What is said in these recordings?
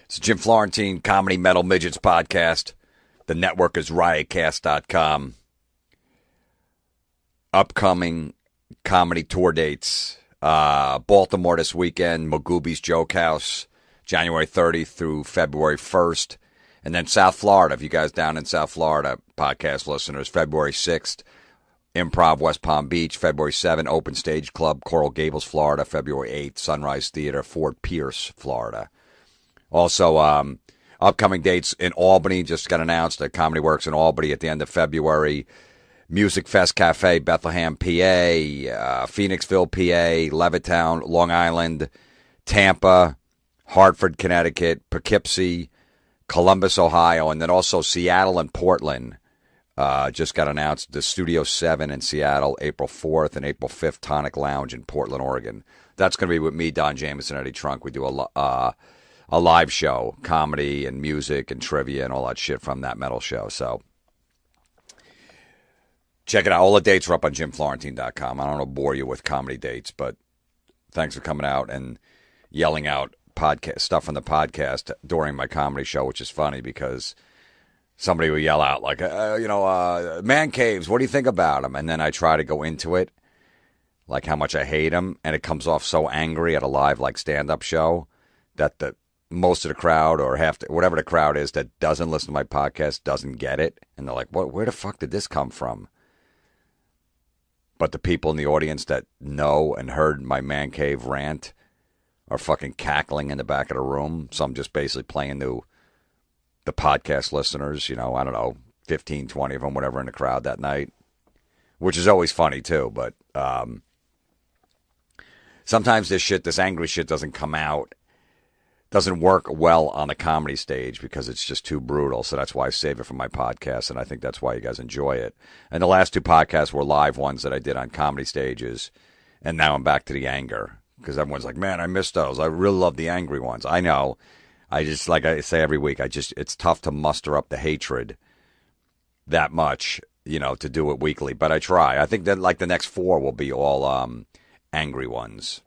It's Jim Florentine, Comedy Metal Midgets Podcast. The network is riotcast.com. Upcoming comedy tour dates. Baltimore this weekend, Magooby's Joke House, January 30th through February 1st. And then South Florida, if you guys down in South Florida, podcast listeners, February 6th, Improv West Palm Beach, February 7th, Open Stage Club, Coral Gables, Florida, February 8th, Sunrise Theater, Fort Pierce, Florida. Also, upcoming dates in Albany, just got announced at Comedy Works in Albany at the end of February. Music Fest Cafe, Bethlehem, PA, Phoenixville, PA, Levittown, Long Island, Tampa, Hartford, Connecticut, Poughkeepsie, Columbus, Ohio, and then also Seattle and Portland. Just got announced. The Studio 7 in Seattle, April 4th and April 5th, Tonic Lounge in Portland, Oregon. That's going to be with me, Don Jameson, Eddie Trunk. We do a live show, comedy and music and trivia and all that shit from that metal show. So check it out. All the dates are up on jimflorentine.com. I don't want to bore you with comedy dates, but thanks for coming out and yelling out podcast stuff from the podcast during my comedy show, which is funny because somebody will yell out like, man caves, what do you think about them? And then I try to go into it, like how much I hate them, and it comes off so angry at a live like stand-up show that most of the crowd or whatever the crowd is that doesn't listen to my podcast doesn't get it. And they're like, where the fuck did this come from? But the people in the audience that know and heard my man cave rant are fucking cackling in the back of the room. So I'm just basically playing to the podcast listeners, I don't know, 15, 20 of them, whatever in the crowd that night, which is always funny too. But sometimes this angry shit doesn't come out. Doesn't work well on the comedy stage because it's just too brutal. So that's why I save it for my podcast, and I think that's why you guys enjoy it. And the last two podcasts were live ones that I did on comedy stages, and now I'm back to the anger because everyone's like, man, I missed those. I really love the angry ones. I know. I just, like I say every week, it's tough to muster up the hatred that much, to do it weekly. But I try. I think that like the next 4 will be all angry ones.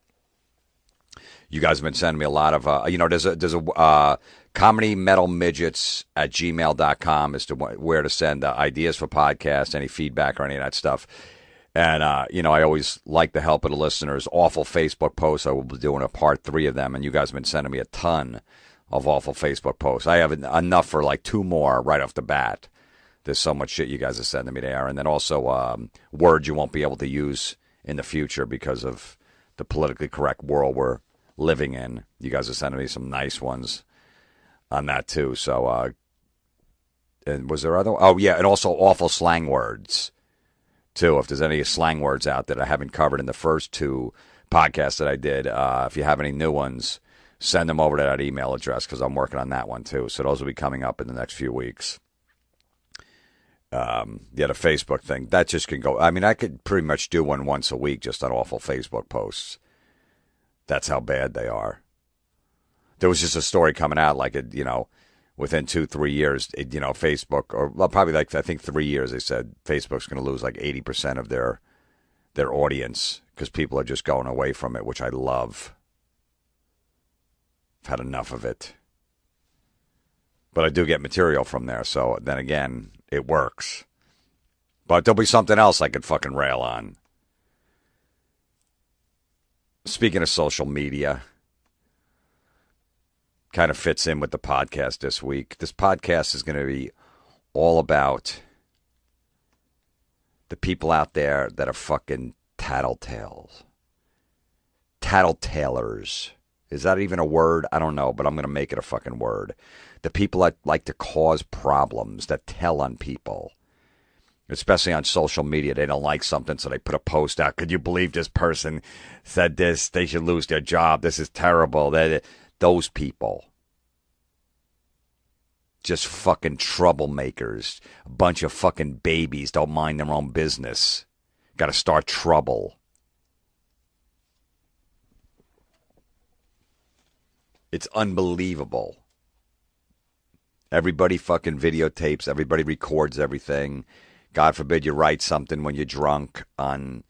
You guys have been sending me a lot of, there's a comedy metal midgets at gmail.com as to where to send ideas for podcasts, any feedback or any of that stuff. And, I always like the help of the listeners. Awful Facebook posts. I will be doing a part 3 of them. And you guys have been sending me a ton of awful Facebook posts. I have enough for like 2 more right off the bat. There's so much shit you guys are sending me there. And then also words you won't be able to use in the future because of the politically correct world we're living in. You guys are sending me some nice ones on that too. So, and was there other? Oh yeah, and also awful slang words too. If there's any slang words out that I haven't covered in the first 2 podcasts that I did, if you have any new ones, send them over to that email address because I'm working on that one too. So those will be coming up in the next few weeks. The Facebook thing that just can go. I mean, I could pretty much do one once a week just on awful Facebook posts. That's how bad they are. There was just a story coming out like it, within 2-3 years, Facebook, or well, probably like, I think 3 years, they said Facebook's going to lose like 80% of their audience because people are just going away from it, which I love. I've had enough of it. But I do get material from there, so then again, it works. But there'll be something else I could fucking rail on. Speaking of social media, kind of fits in with the podcast this week. This podcast is going to be all about the people out there that are fucking tattletales. Tattletalers. Is that even a word? I don't know, but I'm going to make it a fucking word. The people that like to cause problems, that tell on people. Especially on social media, they don't like something, so they put a post out. Could you believe this person said this? They should lose their job. This is terrible. Those people. Just fucking troublemakers. A bunch of fucking babies don't mind their own business. Got to start trouble. It's unbelievable. Everybody fucking videotapes. Everybody records everything. God forbid you write something when you're drunk on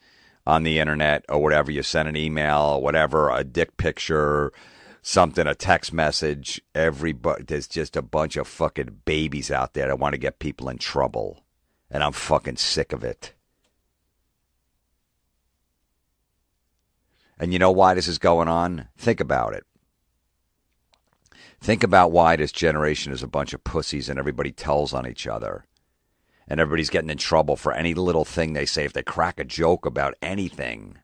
the internet or whatever. You send an email or whatever, a dick picture, something, a text message. Everybody, there's just a bunch of fucking babies out there that want to get people in trouble. And I'm fucking sick of it. And you know why this is going on? Think about it. Think about why this generation is a bunch of pussies and everybody tells on each other. And everybody's getting in trouble for any little thing they say. If they crack a joke about anything.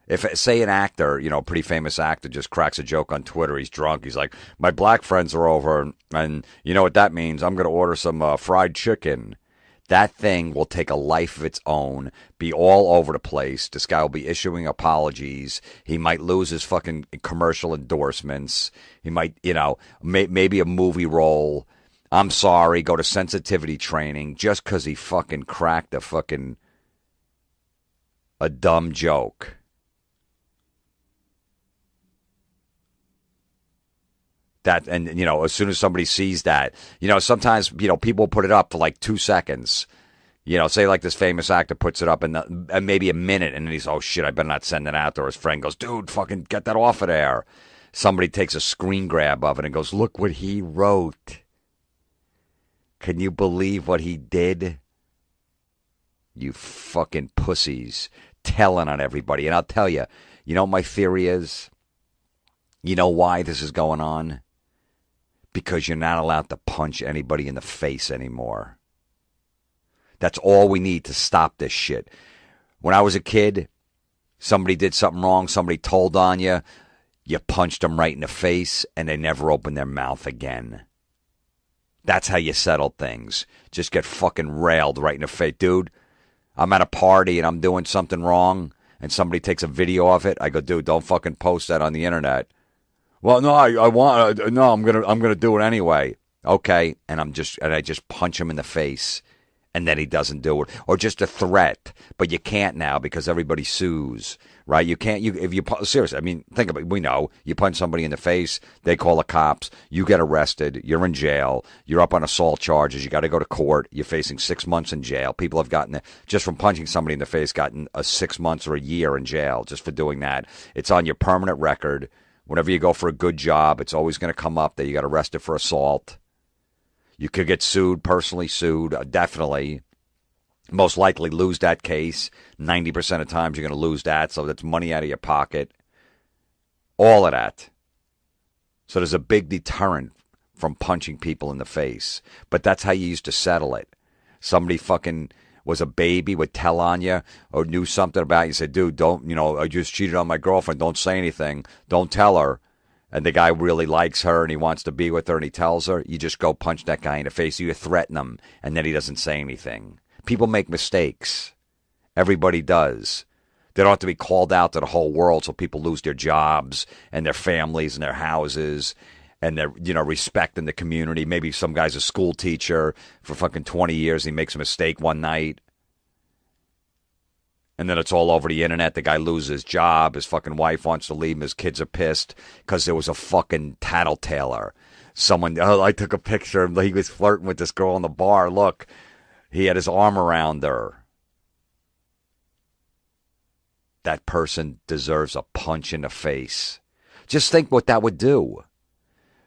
If, say, an actor, a pretty famous actor just cracks a joke on Twitter, he's drunk, he's like, my black friends are over, and you know what that means? I'm going to order some fried chicken. That thing will take a life of its own, be all over the place. This guy will be issuing apologies. He might lose his fucking commercial endorsements. He might, maybe a movie role. I'm sorry, go to sensitivity training just because he fucking cracked a dumb joke. That, and as soon as somebody sees that, sometimes people put it up for like 2 seconds. Say like this famous actor puts it up and maybe a minute, and then he's, oh shit, I better not send it out. Or his friend goes, dude, fucking get that off of there. Somebody takes a screen grab of it and goes, look what he wrote. Can you believe what he did? You fucking pussies telling on everybody. And I'll tell you, what my theory is? You know why this is going on? Because you're not allowed to punch anybody in the face anymore. That's all we need to stop this shit. When I was a kid, somebody did something wrong, somebody told on you, you punched them right in the face, and they never opened their mouth again. That's how you settle things. Just get fucking railed right in the face. Dude, I'm at a party and I'm doing something wrong, and somebody takes a video of it. I go, dude, don't fucking post that on the internet. Well, no, I'm gonna do it anyway. Okay, and I just punch him in the face, and then he doesn't do it, or just a threat. But you can't now because everybody sues, right? You can't. Seriously, I mean, think about it. We know you punch somebody in the face, they call the cops, you get arrested, you're in jail, you're up on assault charges, you got to go to court, you're facing 6 months in jail. People have gotten just from punching somebody in the face, gotten 6 months or a year in jail just for doing that. It's on your permanent record. Whenever you go for a good job, it's always going to come up that you got arrested for assault. You could get sued, personally sued, definitely. Most likely lose that case. 90% of times you're going to lose that, so that's money out of your pocket. All of that. So there's a big deterrent from punching people in the face. But that's how you used to settle it. Somebody fucking was a baby, would tell on you, or knew something about you, said, dude, don't, I just cheated on my girlfriend, don't say anything, don't tell her. And the guy really likes her and he wants to be with her and he tells her, you just go punch that guy in the face, you threaten him, and then he doesn't say anything. People make mistakes. Everybody does. They don't have to be called out to the whole world so people lose their jobs and their families and their houses and their, respect in the community. Maybe some guy's a school teacher for fucking 20 years. He makes a mistake one night. And then it's all over the internet. The guy loses his job. His fucking wife wants to leave him. His kids are pissed because there was a fucking tattletaler. I took a picture. He was flirting with this girl in the bar. Look, he had his arm around her. That person deserves a punch in the face. Just think what that would do.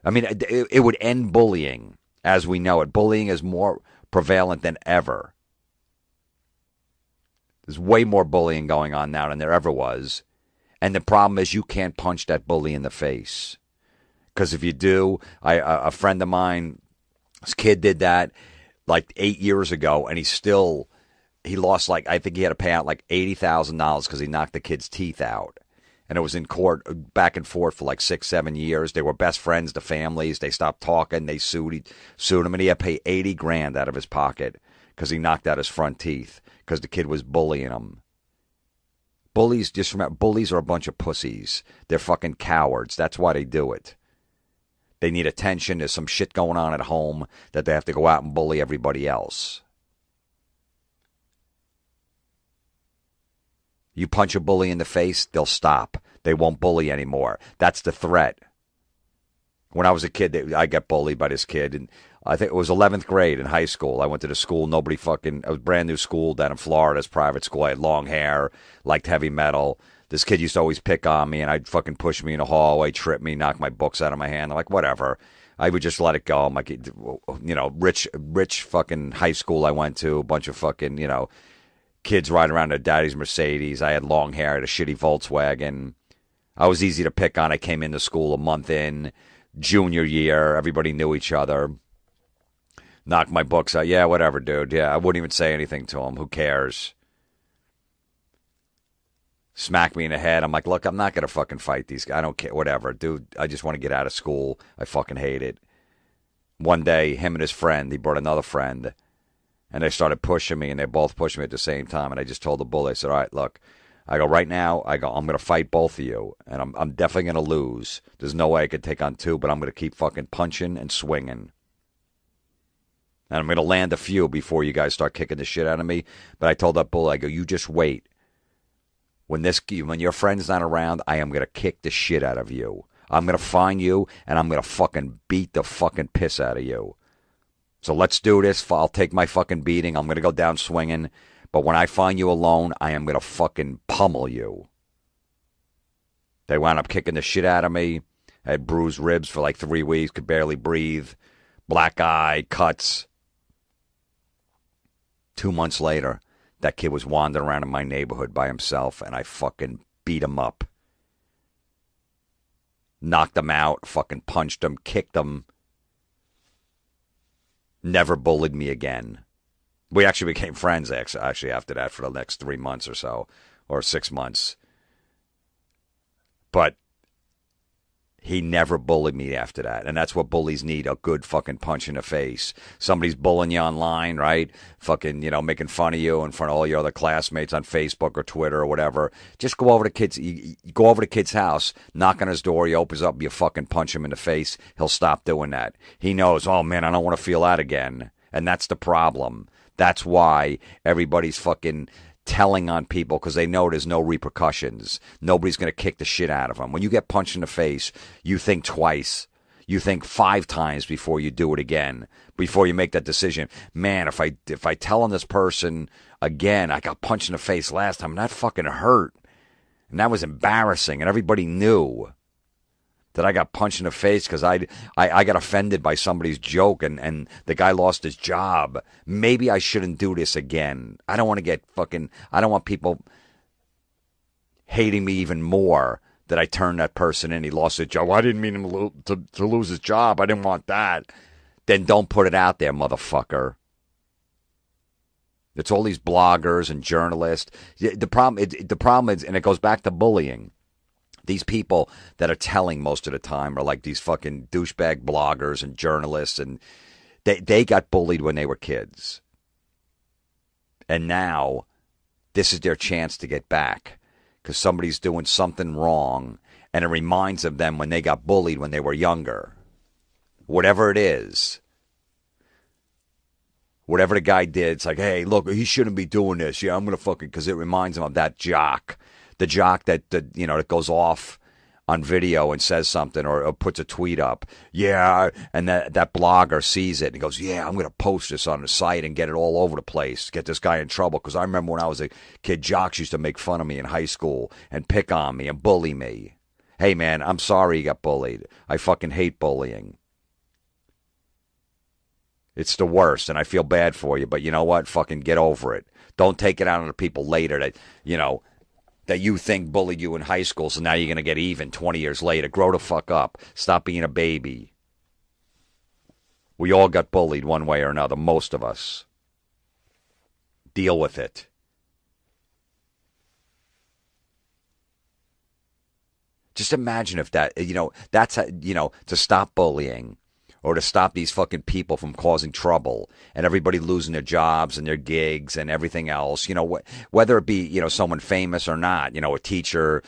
I mean, it would end bullying as we know it. Bullying is more prevalent than ever. There's way more bullying going on now than there ever was. And the problem is you can't punch that bully in the face. Because if you do, a friend of mine, his kid did that like 8 years ago, and he lost I think he had to pay out like $80,000 because he knocked the kid's teeth out. And it was in court back and forth for like 6-7 years. They were best friends, the families. They stopped talking. They sued him, and he had to pay $80,000 out of his pocket because he knocked out his front teeth because the kid was bullying him. Bullies, just remember, bullies are a bunch of pussies. They're fucking cowards. That's why they do it. They need attention. There's some shit going on at home that they have to go out and bully everybody else. You punch a bully in the face, they'll stop. They won't bully anymore. That's the threat. When I was a kid, I got bullied by this kid, and I think it was 11th grade in high school. I went to the school. Nobody fucking, it was a brand new school down in Florida. It's private school. I had long hair, liked heavy metal. This kid used to always pick on me, and I'd fucking push me in the hallway, trip me, knock my books out of my hand. I'm like, whatever. I would just let it go. I'm like, you know, rich fucking high school I went to, a bunch of fucking, you know, kids riding around their daddy's Mercedes. I had long hair, I had a shitty Volkswagen. I was easy to pick on. I came into school a month in, junior year. Everybody knew each other. Knocked my books out. Yeah, whatever, dude. Yeah, I wouldn't even say anything to him. Who cares? Smack me in the head. I'm like, look, I'm not going to fucking fight these guys. I don't care. Whatever. Dude, I just want to get out of school. I fucking hate it. One day, him and his friend, he brought another friend, and they started pushing me, and they both pushed me at the same time. And I just told the bully, I said, all right, look, I go, right now, I'm going to fight both of you, and I'm definitely going to lose. There's no way I could take on two, but I'm going to keep fucking punching and swinging. And I'm going to land a few before you guys start kicking the shit out of me. But I told that bully, I go, you just wait. When your friend's not around, I am going to kick the shit out of you. I'm going to find you, and I'm going to fucking beat the fucking piss out of you. So let's do this. I'll take my fucking beating. I'm going to go down swinging. But when I find you alone, I am going to fucking pummel you. They wound up kicking the shit out of me. I had bruised ribs for like 3 weeks, could barely breathe. Black eye, cuts. 2 months later, that kid was wandering around in my neighborhood by himself, and I fucking beat him up. Knocked him out, fucking punched him, kicked him. Never bullied me again. We actually became friends, actually, after that for the next 3 months or so, or 6 months. But he never bullied me after that. And that's what bullies need, a good fucking punch in the face. Somebody's bullying you online, right? Fucking, you know, making fun of you in front of all your other classmates on Facebook or Twitter or whatever. Just go over to you go over to kid's house, knock on his door, he opens up, you fucking punch him in the face. He'll stop doing that. He knows, oh man, I don't want to feel that again. And that's the problem. That's why everybody's fucking telling on people, because they know there's no repercussions. Nobody's going to kick the shit out of them. When you get punched in the face, you think twice. You think 5 times before you do it again, before you make that decision. Man, if I tell on this person again, I got punched in the face last time, and that fucking hurt. And that was embarrassing, and everybody knew that I got punched in the face because I got offended by somebody's joke and the guy lost his job. Maybe I shouldn't do this again. I don't want people hating me even more that I turned that person in. He lost his job. Well, I didn't mean him to lose his job. I didn't want that. Then don't put it out there, motherfucker. It's all these bloggers and journalists. The problem is, and it goes back to bullying. These people that are telling most of the time are like these fucking douchebag bloggers and journalists, and they got bullied when they were kids. And now this is their chance to get back because somebody's doing something wrong, and it reminds of them when they got bullied when they were younger. Whatever it is. Whatever the guy did, it's like, hey, look, he shouldn't be doing this. Yeah, I'm going to fucking, because it reminds him of that jock. The jock that goes off on video and says something or puts a tweet up. Yeah, and that blogger sees it and goes, yeah, I'm going to post this on the site and get it all over the place. Get this guy in trouble. Because I remember when I was a kid, jocks used to make fun of me in high school and pick on me and bully me. Hey, man, I'm sorry you got bullied. I fucking hate bullying. It's the worst, and I feel bad for you. But you know what? Fucking get over it. Don't take it out on the people later that, that you think bullied you in high school, so now you're going to get even 20 years later. Grow the fuck up. Stop being a baby. We all got bullied one way or another, most of us. Deal with it. Just imagine if that, that's, to stop bullying. Or to stop these fucking people from causing trouble and everybody losing their jobs and their gigs and everything else, whether it be, someone famous or not, a teacher,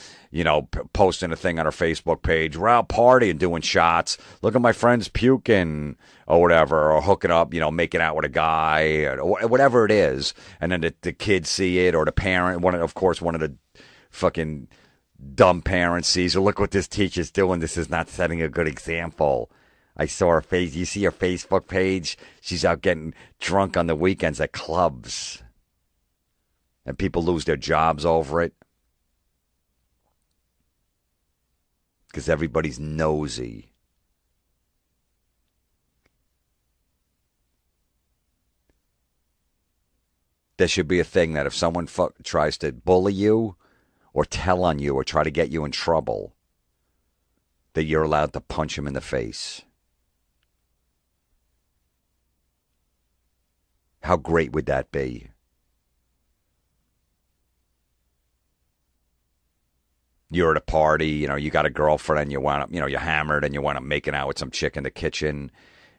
posting a thing on her Facebook page, we're out partying, doing shots, look at my friends puking or whatever, or hooking up, making out with a guy or whatever it is. And then the kids see it, or the parent, one of the fucking dumb parents sees, look what this teacher's doing. This is not setting a good example. I saw her face. You see her Facebook page? She's out getting drunk on the weekends at clubs. And people lose their jobs over it. Because everybody's nosy. There should be a thing that if someone tries to bully you or tell on you or try to get you in trouble, that you're allowed to punch him in the face. How great would that be? You're at a party, you got a girlfriend and you wind up, you're hammered and you wind up making out with some chick in the kitchen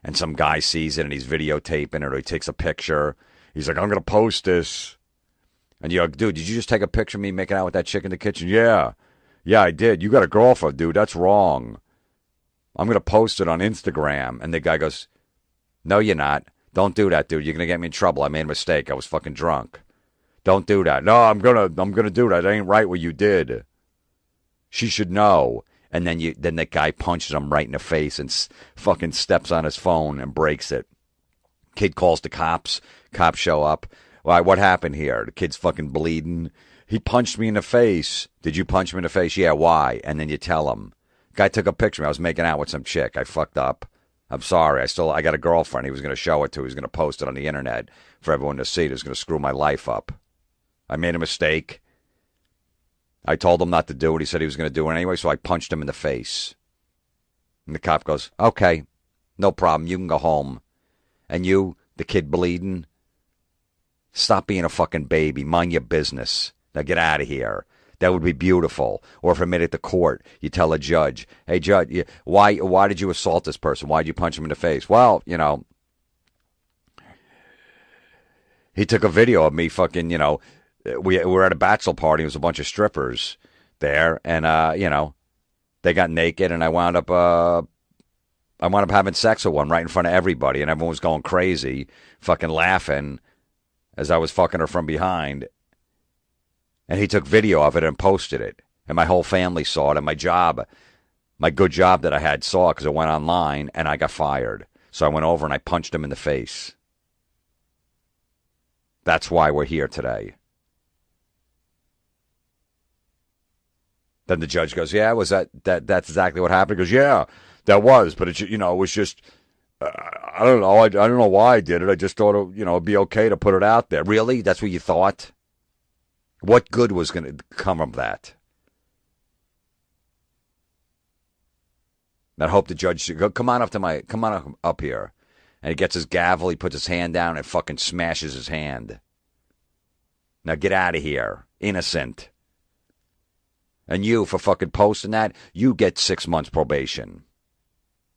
and some guy sees it and he's videotaping it or he takes a picture. He's like, I'm going to post this. And you're like, dude, did you just take a picture of me making out with that chick in the kitchen? Yeah. Yeah, I did. You got a girlfriend, dude. That's wrong. I'm going to post it on Instagram. And the guy goes, no, you're not. Don't do that, dude. You're going to get me in trouble. I made a mistake. I was fucking drunk. Don't do that. No, I'm going to do that. It ain't right what you did. She should know. And then the guy punches him right in the face and fucking steps on his phone and breaks it. Kid calls the cops. Cops show up. Why? What happened here? The kid's fucking bleeding. He punched me in the face. Did you punch him in the face? Yeah, why? And then you tell him. Guy took a picture of me. I was making out with some chick. I fucked up. I'm sorry. I got a girlfriend. He was going to show it to. He was going to post it on the internet for everyone to see. It was going to screw my life up. I made a mistake. I told him not to do it. He said he was going to do it anyway, so I punched him in the face. And the cop goes, okay, no problem. You can go home. And you, the kid bleeding, stop being a fucking baby. Mind your business. Now get out of here. That would be beautiful. Or if I made it to court, you tell a judge, hey, judge, why did you assault this person? Why did you punch him in the face? Well, he took a video of me fucking, we were at a bachelor party. It was a bunch of strippers there. And, they got naked and I wound up having sex with one right in front of everybody, and everyone was going crazy, fucking laughing as I was fucking her from behind. And he took video of it and posted it. And my whole family saw it, and my good job that I had saw it because it went online, and I got fired. So I went over and I punched him in the face. That's why we're here today. Then the judge goes, yeah, was that's exactly what happened? He goes, yeah. That was, but it was just, I don't know. I don't know why I did it. I just thought, it'd be okay to put it out there. Really? That's what you thought? What good was going to come of that? I hope the judge should go, come on up here. And he gets his gavel, he puts his hand down and fucking smashes his hand. Now get out of here. Innocent. And you, for fucking posting that, you get 6 months probation.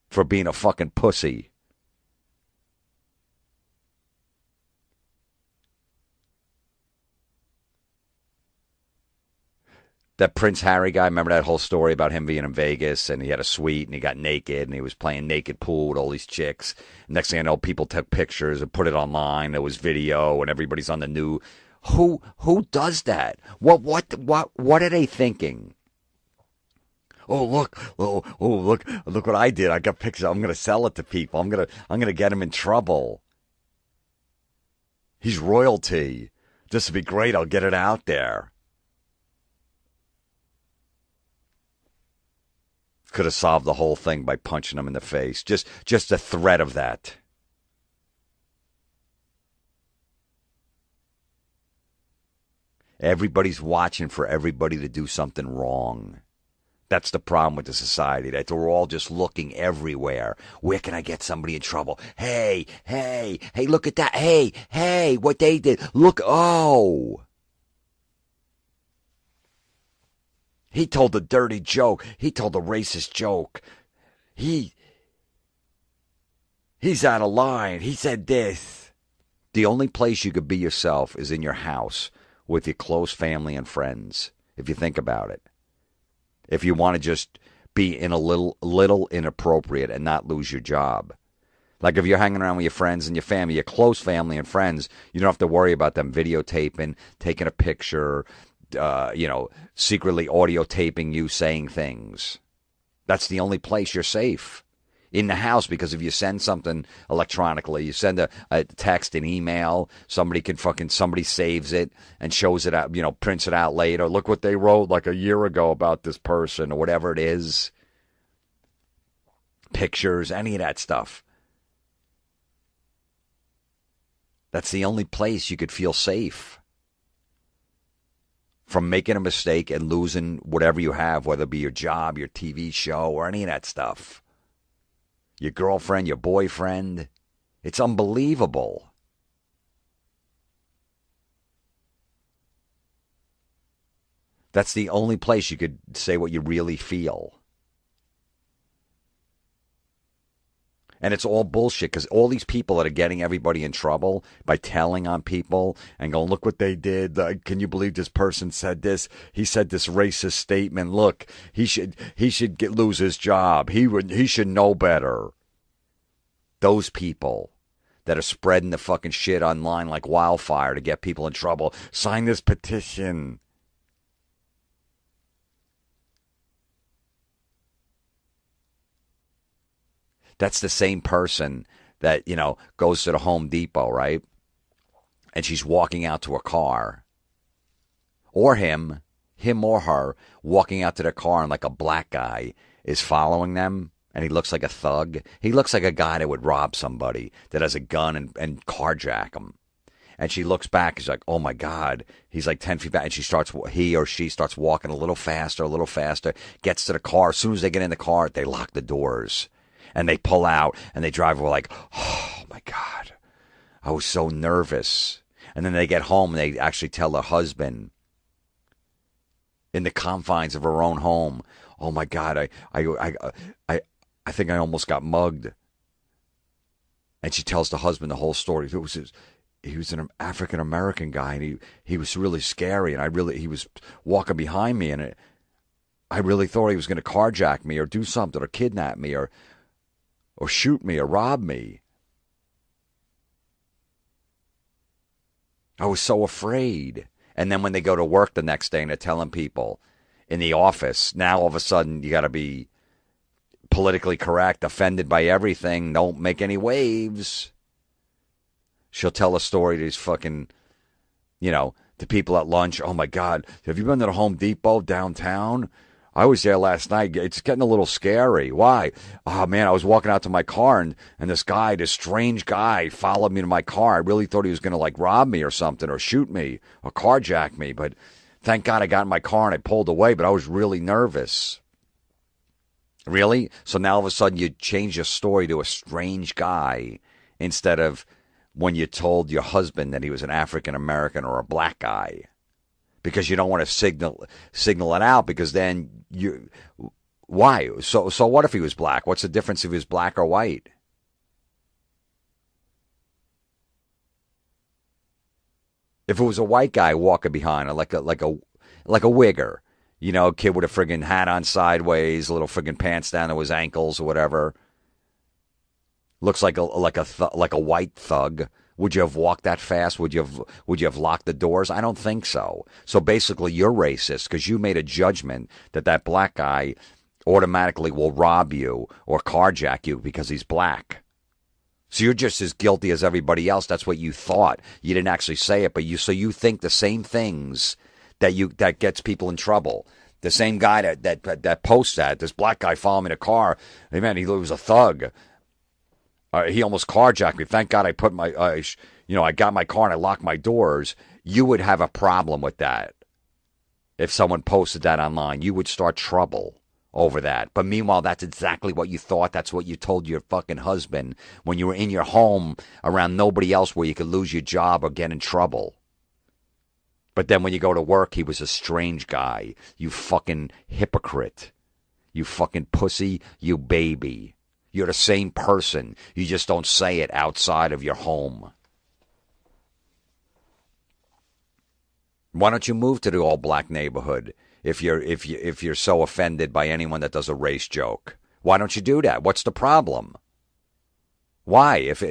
For being a fucking pussy. That Prince Harry guy, remember that whole story about him being in Vegas and he had a suite and he got naked and he was playing naked pool with all these chicks. Next thing I know, people took pictures and put it online. There was video and everybody's on the new. Who does that? What are they thinking? Oh look what I did. I got pictures. I'm gonna sell it to people. I'm gonna get him in trouble. He's royalty. This would be great. I'll get it out there. Could have solved the whole thing by punching him in the face. Just the threat of that. Everybody's watching for everybody to do something wrong. That's the problem with the society, that we're all just looking everywhere. Where can I get somebody in trouble? Hey, look at that. Hey, what they did. Look, oh. He told a dirty joke. He told a racist joke. He's out of line. He said this. The only place you could be yourself is in your house with your close family and friends, if you think about it. If you want to just be in a little inappropriate and not lose your job. Like if you're hanging around with your friends and your family, your close family and friends, you don't have to worry about them videotaping, taking a picture, secretly audio taping you saying things. That's the only place you're safe. in the house, because if you send something electronically, you send a text, an email, somebody saves it and shows it out, prints it out later. Look what they wrote like a year ago about this person or whatever it is. Pictures, any of that stuff. That's the only place you could feel safe from making a mistake and losing whatever you have, whether it be your job, your TV show, or any of that stuff. Your girlfriend, your boyfriend. It's unbelievable. That's the only place you could say what you really feel. And it's all bullshit, because all these people that are getting everybody in trouble by telling on people and going, look what they did. Can you believe this person said this? He said this racist statement. Look, he should lose his job. He should know better. Those people that are spreading the fucking shit online like wildfire to get people in trouble. Sign this petition. That's the same person that, goes to the Home Depot, right? And she's walking out to a car. Or him or her, walking out to their car, and like a black guy is following them, and he looks like a thug. He looks like a guy that would rob somebody, that has a gun and carjack them. And she looks back, she's like, oh my God. He's like 10 feet back, and he or she starts walking a little faster, gets to the car. As soon as they get in the car, they lock the doors. And they pull out, and they drive away like, oh, my God, I was so nervous. And then they get home, and they actually tell their husband in the confines of her own home, oh, my God, I think I almost got mugged. And she tells the husband the whole story. He was an African-American guy, and he was really scary, and he was walking behind me, and I really thought he was going to carjack me or do something or kidnap me or shoot me or rob me. I was so afraid. And then when they go to work the next day and they're telling people in the office, now all of a sudden you got to be politically correct, offended by everything, don't make any waves. She'll tell a story to these fucking, to people at lunch. Oh my God, have you been to the Home Depot downtown? I was there last night. It's getting a little scary. Why? Oh, man, I was walking out to my car, and this strange guy followed me to my car. I really thought he was going to, rob me or something or shoot me or carjack me. But thank God I got in my car and I pulled away, but I was really nervous. Really? So now all of a sudden you change your story to a strange guy instead of when you told your husband that he was an African-American or a black guy. Because you don't want to signal it out, because then why? So what if he was black? What's the difference if he was black or white? If it was a white guy walking behind, like a wigger, a kid with a friggin' hat on sideways, little friggin' pants down to his ankles or whatever, looks like a white thug. Would you have walked that fast? Would you have locked the doors? I don't think so. So basically, you're racist because you made a judgment that black guy automatically will rob you or carjack you because he's black. So you're just as guilty as everybody else. That's what you thought. You didn't actually say it, but you think the same things that gets people in trouble. The same guy that posts that, this black guy following me in a car. Hey man, he was a thug. He almost carjacked me. Thank God I put I got my car and I locked my doors. You would have a problem with that. If someone posted that online, you would start trouble over that. But meanwhile, that's exactly what you thought. That's what you told your fucking husband when you were in your home around nobody else where you could lose your job or get in trouble. But then when you go to work, he was a strange guy. You fucking hypocrite. You fucking pussy. You baby. You're the same person. You just don't say it outside of your home. Why don't you move to the all-black neighborhood if you're so offended by anyone that does a race joke? Why don't you do that? What's the problem? Why? If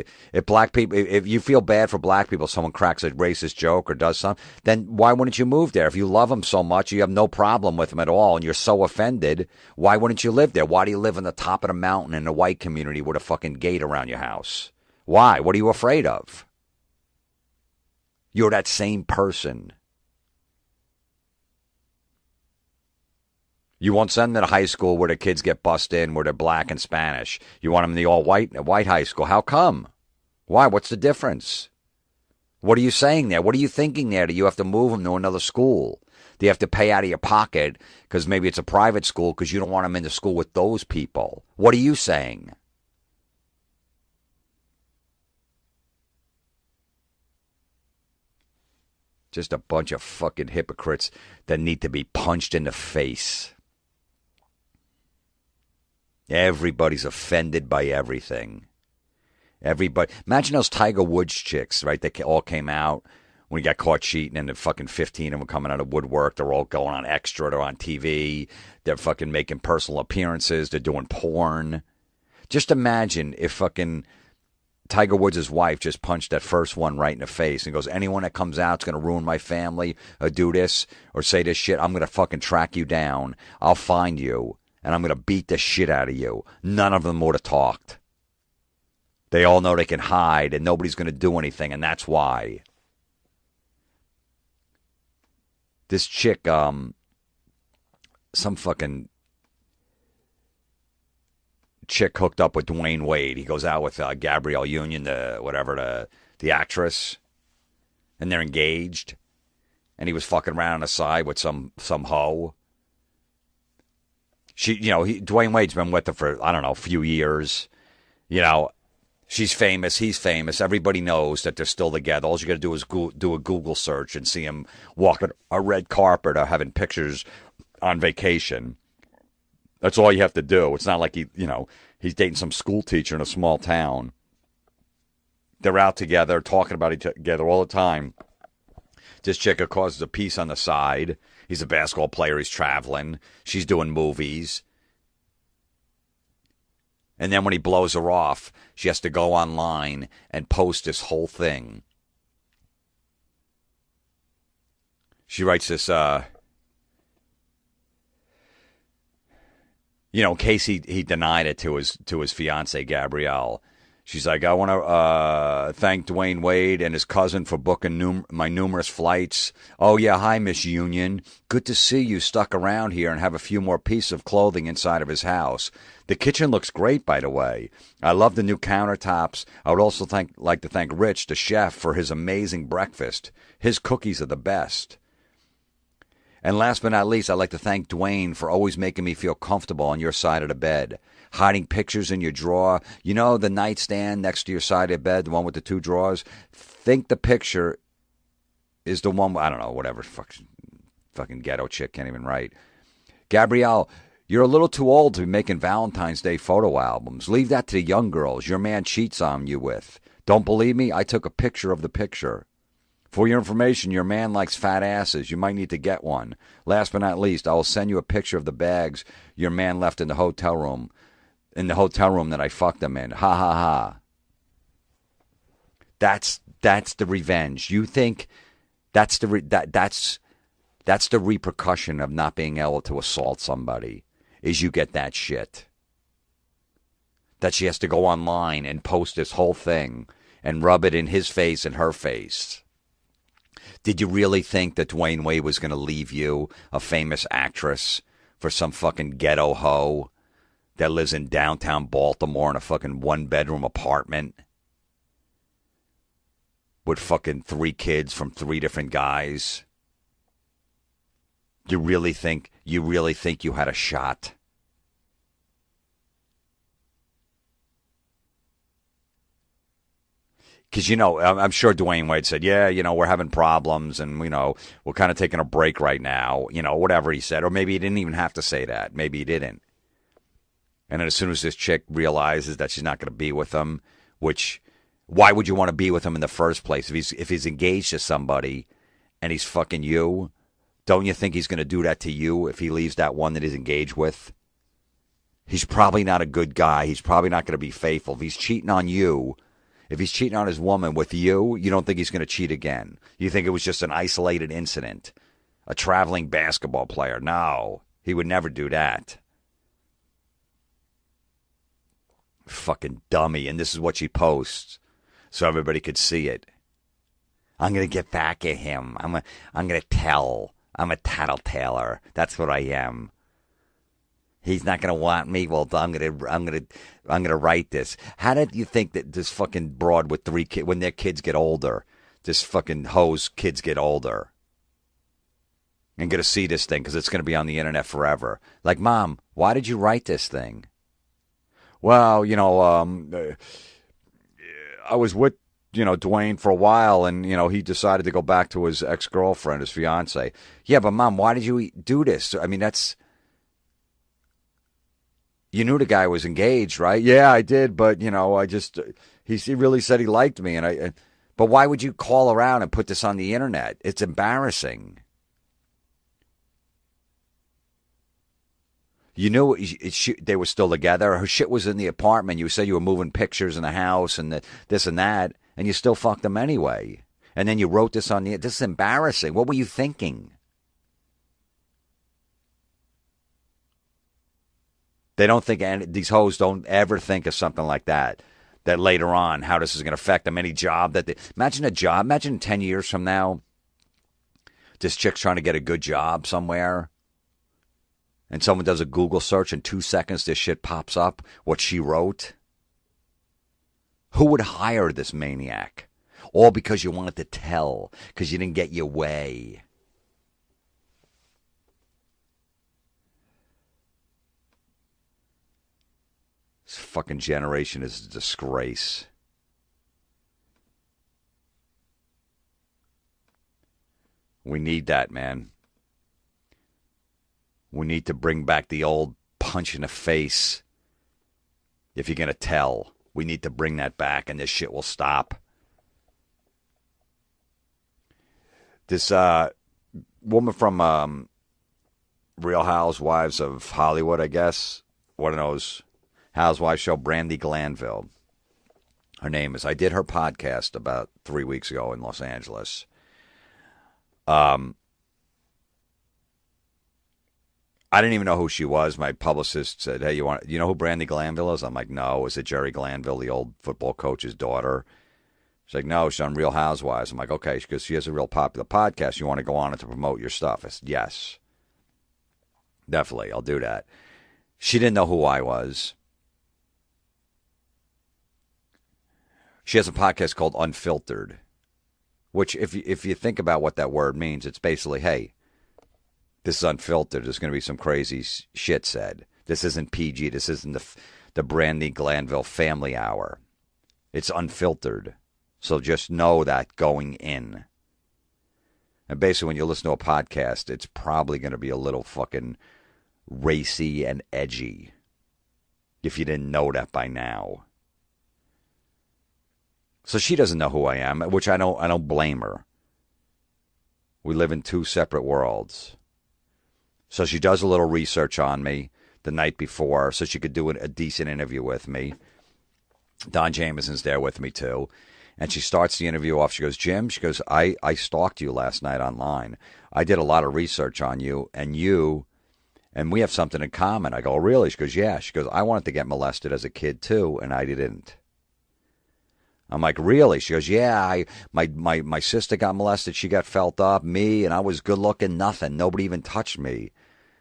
black people, if you feel bad for black people, someone cracks a racist joke or does something, then why wouldn't you move there? If you love them so much, you have no problem with them at all, and you're so offended, why wouldn't you live there? Why do you live on the top of the mountain in a white community with a fucking gate around your house? Why? What are you afraid of? You're that same person. You won't send them to high school where the kids get bussed in, where they're black and Spanish. You want them in the all-white high school. How come? Why? What's the difference? What are you saying there? What are you thinking there? Do you have to move them to another school? Do you have to pay out of your pocket because maybe it's a private school because you don't want them into school with those people? What are you saying? Just a bunch of fucking hypocrites that need to be punched in the face. Everybody's offended by everything. Everybody. Imagine those Tiger Woods chicks, right? They all came out when he got caught cheating, and the fucking 15 of them coming out of woodwork. They're all going on Extra. They're on TV. They're fucking making personal appearances. They're doing porn. Just imagine if fucking Tiger Woods' wife just punched that first one right in the face and goes, anyone that comes out is going to ruin my family or do this or say this shit, I'm going to fucking track you down. I'll find you. And I'm going to beat the shit out of you. None of them would have talked. They all know they can hide and nobody's going to do anything, and that's why. This chick, some fucking chick hooked up with Dwayne Wade. He goes out with Gabrielle Union, the actress, and they're engaged. And he was fucking around on the side with some hoe. Dwayne Wade's been with her for, I don't know, a few years. She's famous. He's famous. Everybody knows that they're still together. All you got to do is do a Google search and see him walking a red carpet or having pictures on vacation. That's all you have to do. It's not like he's dating some school teacher in a small town. They're out together, talking about each other all the time. This chick causes a piece on the side. He's a basketball player. He's traveling. She's doing movies. And then when he blows her off, she has to go online and post this whole thing. She writes this, in case he denied it to his fiancée, Gabrielle. She's like, I want to thank Dwayne Wade and his cousin for booking my numerous flights. Oh, yeah, hi, Miss Union. Good to see you stuck around here and have a few more pieces of clothing inside of his house. The kitchen looks great, by the way. I love the new countertops. I would also like to thank Rich, the chef, for his amazing breakfast. His cookies are the best. And last but not least, I'd like to thank Dwayne for always making me feel comfortable on your side of the bed. Hiding pictures in your drawer. The nightstand next to your side of the bed, the one with the two drawers? Think the picture is the one, I don't know, whatever. Fucking ghetto chick can't even write. Gabrielle, you're a little too old to be making Valentine's Day photo albums. Leave that to the young girls your man cheats on you with. Don't believe me? I took a picture of the picture. For your information, your man likes fat asses. You might need to get one. Last but not least, I will send you a picture of the bags your man left in the hotel room. In the hotel room that I fucked him in. Ha ha ha. That's the revenge. You think that's the repercussion of not being able to assault somebody, is you get that shit. That she has to go online and post this whole thing and rub it in his face and her face. Did you really think that Dwayne Wade was going to leave you, a famous actress, for some fucking ghetto hoe that lives in downtown Baltimore in a fucking one-bedroom apartment with fucking 3 kids from 3 different guys? You really think you had a shot? Because, I'm sure Dwayne Wade said, yeah, we're having problems and, we're kind of taking a break right now, whatever he said. Or maybe he didn't even have to say that. Maybe he didn't. And then as soon as this chick realizes that she's not going to be with him, which, why would you want to be with him in the first place? If he's engaged to somebody and he's fucking you, don't you think he's going to do that to you if he leaves that one that he's engaged with? He's probably not a good guy. He's probably not going to be faithful. If he's cheating on you, if he's cheating on his woman with you, you don't think he's going to cheat again. You think it was just an isolated incident, a traveling basketball player. No, he would never do that. Fucking dummy. And this is what she posts so everybody could see it. I'm going to get back at him. I'm going to tell. I'm a tattletaler. That's what I am. He's not going to want me. Well, I'm going to write this. How did you think that this fucking broad with 3 kids, when their kids get older, this fucking hoe's kids get older, and going to see this thing because it's going to be on the internet forever? Like, Mom, why did you write this thing? Well, I was with, Dwayne for a while, and, he decided to go back to his ex-girlfriend, his fiance. Yeah, but Mom, why did you do this? I mean, that's... You knew the guy was engaged, right? Yeah, I did, but, I just... He really said he liked me, but why would you call around and put this on the internet? It's embarrassing. You knew they were still together. Her shit was in the apartment. You said you were moving pictures in the house and this and that, and you still fucked them anyway. And then you wrote this on the... This is embarrassing. What were you thinking? They don't think, these hoes don't ever think of something like that later on, how this is going to affect them. Any job imagine 10 years from now, this chick's trying to get a good job somewhere, and someone does a Google search, in 2 seconds this shit pops up, what she wrote. Who would hire this maniac? All because you wanted to tell, because you didn't get your way. This fucking generation is a disgrace. We need that, man. We need to bring back the old punch in the face. If you're going to tell, we need to bring that back, and this shit will stop. This woman from Real Housewives of Hollywood, I guess, one of those Housewives show, Brandi Glanville. Her name is. I did her podcast about 3 weeks ago in Los Angeles. I didn't even know who she was. My publicist said, "Hey, you know who Brandi Glanville is?" I'm like, "No." Is it Jerry Glanville, the old football coach's daughter? She's like, "No, she's on Real Housewives." I'm like, "Okay," because she has a real popular podcast. You want to go on it to promote your stuff? I said, "Yes, definitely, I'll do that." She didn't know who I was. She has a podcast called Unfiltered, which if you think about what that word means, it's basically, hey, this is unfiltered. There's going to be some crazy shit said. This isn't PG. This isn't the Brandi Glanville Family Hour. It's unfiltered. So just know that going in. And basically, when you listen to a podcast, it's probably going to be a little fucking racy and edgy. If you didn't know that by now. So she doesn't know who I am, which I don't blame her. We live in 2 separate worlds. So she does a little research on me the night before so she could do a decent interview with me. Don Jameson's there with me too. And she starts the interview off. She goes, "Jim," she goes, I stalked you last night online. I did a lot of research on you, and we have something in common. I go, "Oh, really?" She goes, "Yeah." She goes, "I wanted to get molested as a kid too, and I didn't." I'm like, "Really?" She goes, "Yeah, my sister got molested. She got felt up. Me, and I was good looking, nothing. Nobody even touched me."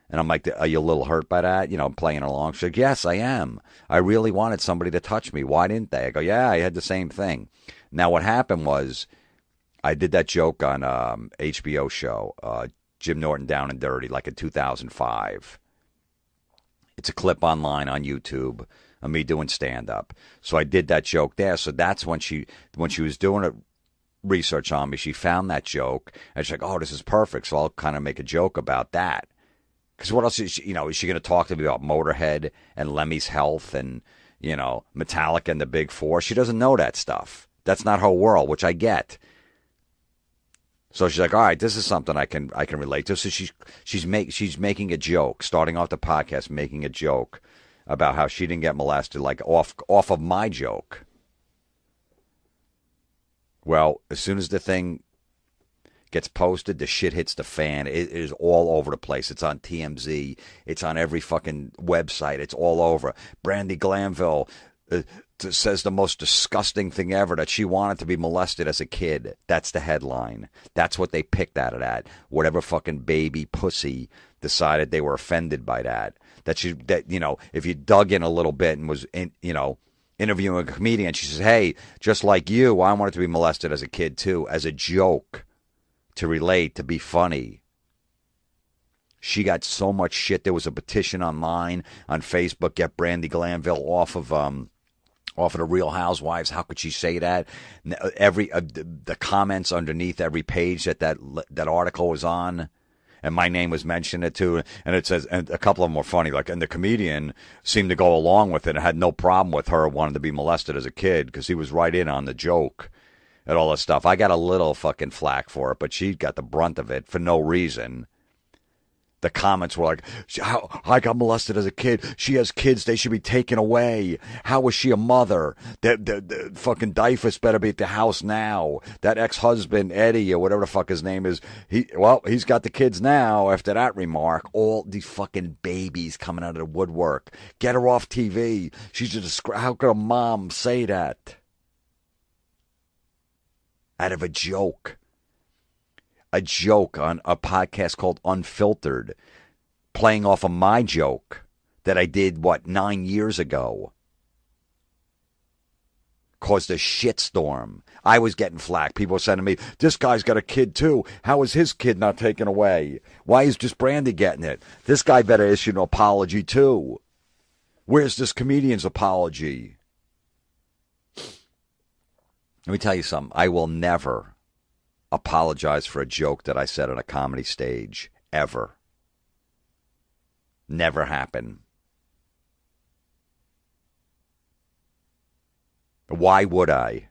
And I'm like, "Are you a little hurt by that?" Playing along. She's like, "Yes, I am. I really wanted somebody to touch me. Why didn't they?" I go, "Yeah, I had the same thing." Now, what happened was I did that joke on HBO show, Jim Norton Down and Dirty, like in 2005. It's a clip online on YouTube of me doing stand-up. So I did that joke there. So that's when she was doing a research on me, she found that joke, and she's like, "Oh, this is perfect." So I'll kind of make a joke about that. Because what else is she going to talk to me about Motorhead and Lemmy's Health and, Metallica and the Big Four? She doesn't know that stuff. That's not her world, which I get. So she's like, "All right, this is something I can relate to." So she's making a joke, starting off the podcast, making a joke about how she didn't get molested, like off of my joke. Well, as soon as the thing gets posted, the shit hits the fan. It is all over the place. It's on TMZ. It's on every fucking website. It's all over. Brandy Glanville says the most disgusting thing ever, that she wanted to be molested as a kid. That's the headline. That's what they picked out of that. Whatever fucking baby pussy decided they were offended by that. That if you dug in a little bit and was interviewing a comedian, she says, "Hey, just like you, I wanted to be molested as a kid too, as a joke, to relate, to be funny." She got so much shit. There was a petition online on Facebook, get Brandy Glanville off of the Real Housewives. How could she say that? The comments underneath every page that article was on, and my name was mentioned it too. And it says, and a couple of them were funny, like, and the comedian seemed to go along with it and had no problem with her wanting to be molested as a kid because he was right in on the joke and all that stuff. I got a little fucking flack for it, but she got the brunt of it for no reason. The comments were like, I got molested as a kid. She has kids. They should be taken away. How was she a mother? The fucking Dyfus better be at the house now. That ex-husband, Eddie, or whatever the fuck his name is, he's got the kids now after that remark. All these fucking babies coming out of the woodwork. Get her off TV. She's just, how could a mom say that? Out of a joke. A joke on a podcast called Unfiltered, playing off of my joke that I did, 9 years ago. Caused a shitstorm. I was getting flack. People were saying to me, this guy's got a kid too. How is his kid not taken away? Why is just Brandy getting it? This guy better issue an apology too. Where's this comedian's apology? Let me tell you something. I will never apologize for a joke that I said on a comedy stage, ever. Never happen. Why would I?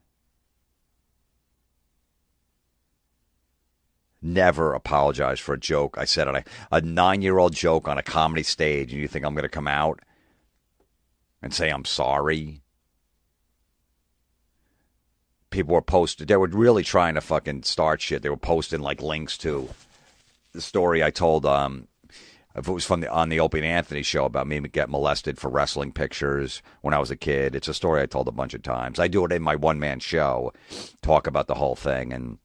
Never apologize for a joke I said on a 9-year-old joke on a comedy stage, and you think I'm going to come out and say I'm sorry? People were posted. They were really trying to fucking start shit. They were posting like links to the story I told. If it was on the Opie and Anthony show about me getting molested for wrestling pictures when I was a kid. It's a story I told a bunch of times. I do it in my one-man show, talk about the whole thing and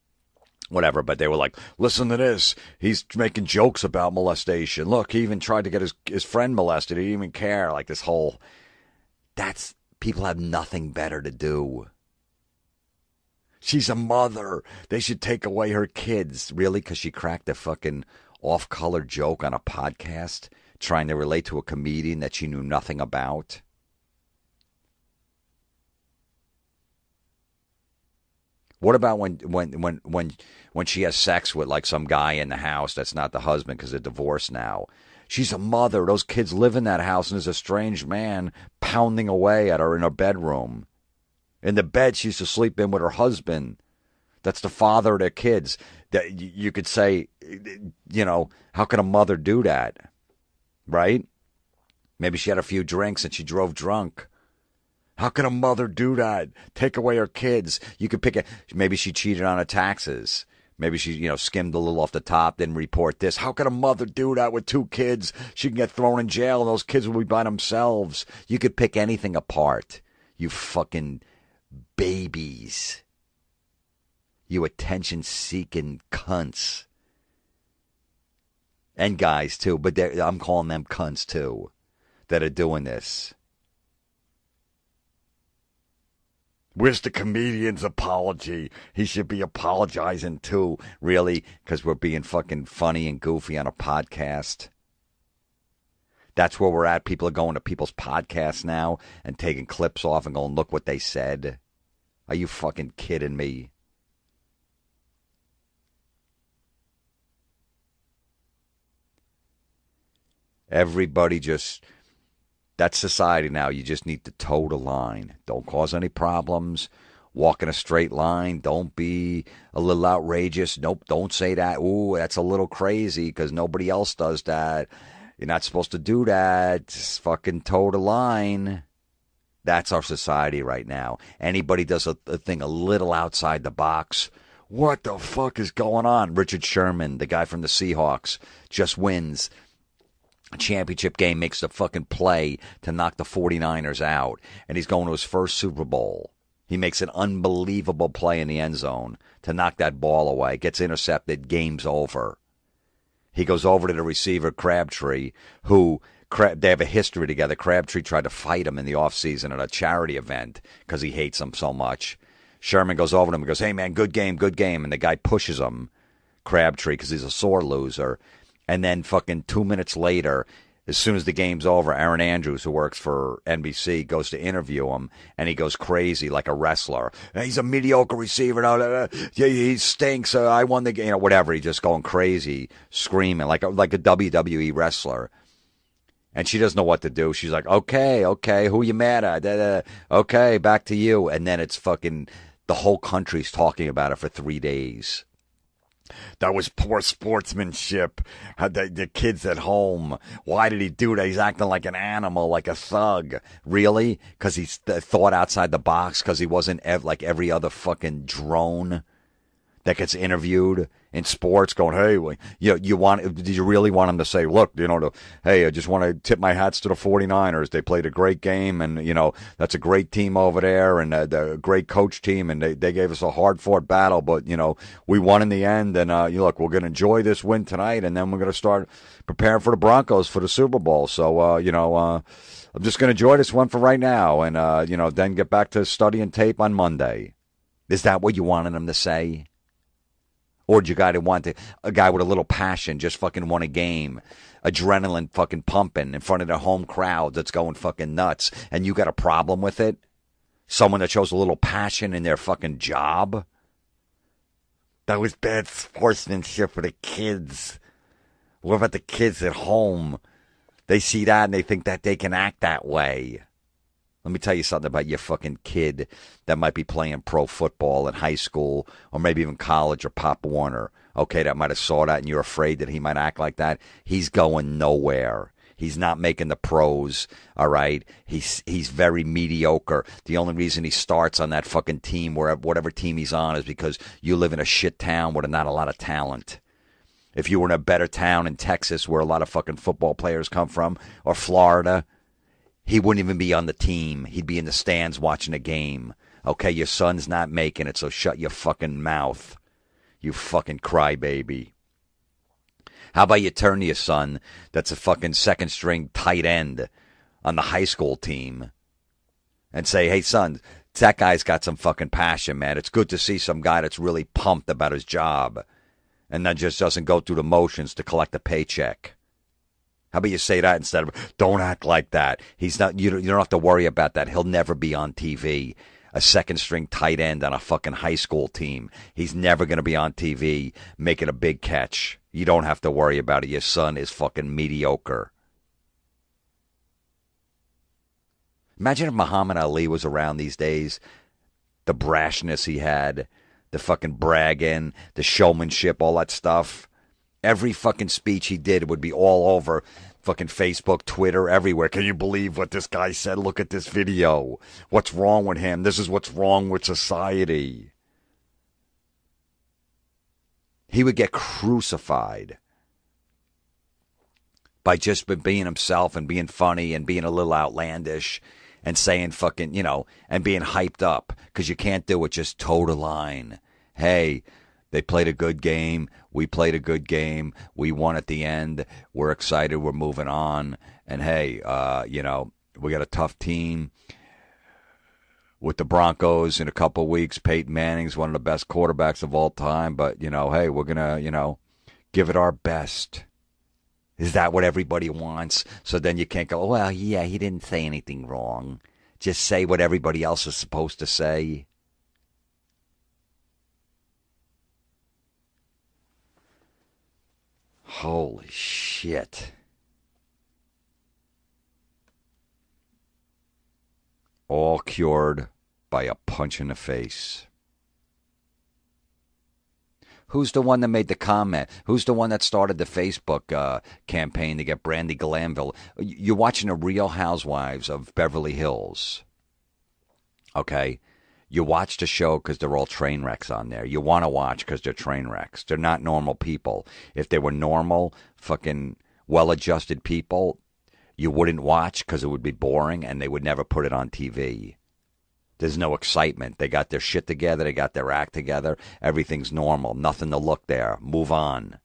whatever. But they were like, listen to this. He's making jokes about molestation. Look, he even tried to get his friend molested. He didn't even care. Like this whole. People have nothing better to do. She's a mother. They should take away her kids. Really? Because she cracked a fucking off-color joke on a podcast trying to relate to a comedian that she knew nothing about? What about when she has sex with like some guy in the house that's not the husband because they're divorced now? She's a mother. Those kids live in that house, and there's a strange man pounding away at her in her bedroom. In the bed she used to sleep in with her husband. That's the father of their kids. That you could say, how can a mother do that? Right? Maybe she had a few drinks and she drove drunk. How can a mother do that? Take away her kids. You could maybe she cheated on her taxes. Maybe she, skimmed a little off the top, didn't report this. How can a mother do that with 2 kids? She can get thrown in jail and those kids will be by themselves. You could pick anything apart. You fucking babies. You attention-seeking cunts. And guys, too. But I'm calling them cunts, too, that are doing this. Where's the comedian's apology? He should be apologizing, too. Really? Because we're being fucking funny and goofy on a podcast. That's where we're at. People are going to people's podcasts now and taking clips off and going, look what they said. Are you fucking kidding me? Everybody that's society now. You just need to toe the line. Don't cause any problems. Walk in a straight line. Don't be a little outrageous. Nope, don't say that. Ooh, that's a little crazy because nobody else does that. You're not supposed to do that. Just fucking toe the line. That's our society right now. Anybody does a thing a little outside the box. What the fuck is going on? Richard Sherman, the guy from the Seahawks, just wins a championship game, makes the fucking play to knock the 49ers out. And he's going to his first Super Bowl. He makes an unbelievable play in the end zone to knock that ball away. Gets intercepted. Game's over. He goes over to the receiver, Crabtree, who... they have a history together. Crabtree tried to fight him in the offseason at a charity event because he hates him so much. Sherman goes over to him and goes, hey, man, good game, good game. And the guy pushes him, Crabtree, because he's a sore loser. And then fucking 2 minutes later, as soon as the game's over, Aaron Andrews, who works for NBC, goes to interview him, and he goes crazy like a wrestler. He's a mediocre receiver. He stinks. I won the game. Whatever. He's just going crazy, screaming like a WWE wrestler. And she doesn't know what to do. She's like, okay, who you mad at? Okay, back to you. And then it's fucking, the whole country's talking about it for 3 days. That was poor sportsmanship. The kids at home. Why did he do that? He's acting like an animal, like a thug. Really? Because he's thought outside the box? Because he wasn't like every other fucking drone that gets interviewed in sports going, hey, did you really want him to say, look, hey, I just want to tip my hats to the 49ers. They played a great game, and, that's a great team over there, and a great coach team, and they gave us a hard-fought battle, but, we won in the end, and, look, we're going to enjoy this win tonight, and then we're going to start preparing for the Broncos for the Super Bowl. So, I'm just going to enjoy this one for right now, and, then get back to studying tape on Monday. Is that what you wanted him to say? Or did you want a guy with a little passion, just fucking won a game, adrenaline fucking pumping in front of the home crowd that's going fucking nuts, and you got a problem with it? Someone that shows a little passion in their fucking job? That was bad sportsmanship for the kids. What about the kids at home? They see that and they think that they can act that way. Let me tell you something about your fucking kid that might be playing pro football in high school or maybe even college or Pop Warner. Okay, that might have saw that and you're afraid that he might act like that. He's going nowhere. He's not making the pros, all right? He's very mediocre. The only reason he starts on that fucking team, whatever team he's on, is because you live in a shit town with not a lot of talent. If you were in a better town in Texas where a lot of fucking football players come from, or Florida, he wouldn't even be on the team. He'd be in the stands watching a game. Okay, your son's not making it, so shut your fucking mouth. You fucking crybaby. How about you turn to your son that's a fucking second-string tight end on the high school team and say, hey, son, that guy's got some fucking passion, man. It's good to see some guy that's really pumped about his job and then just doesn't go through the motions to collect a paycheck. How about you say that instead of, don't act like that. He's not. You don't have to worry about that. He'll never be on TV. A second-string tight end on a fucking high school team. He's never going to be on TV making a big catch. You don't have to worry about it. Your son is fucking mediocre. Imagine if Muhammad Ali was around these days. The brashness he had, the fucking bragging, the showmanship, all that stuff. Every fucking speech he did would be all over fucking Facebook, Twitter, everywhere. Can you believe what this guy said? Look at this video. What's wrong with him? This is what's wrong with society. He would get crucified by just being himself and being funny and being a little outlandish and saying fucking, and being hyped up, because you can't do it. Just toe the line. Hey, they played a good game. We played a good game. We won at the end. We're excited. We're moving on. And hey, we got a tough team with the Broncos in a couple of weeks. Peyton Manning's one of the best quarterbacks of all time. But, hey, we're going to, give it our best. Is that what everybody wants? So then you can't go, well, yeah, he didn't say anything wrong. Just say what everybody else is supposed to say. Holy shit. All cured by a punch in the face. Who's the one that made the comment? Who's the one that started the Facebook campaign to get Brandy Glanville? You're watching the Real Housewives of Beverly Hills. Okay? You watch the show because they're all train wrecks on there. You want to watch because they're train wrecks. They're not normal people. If they were normal, fucking well-adjusted people, you wouldn't watch because it would be boring and they would never put it on TV. There's no excitement. They got their shit together. They got their act together. Everything's normal. Nothing to look there. Move on.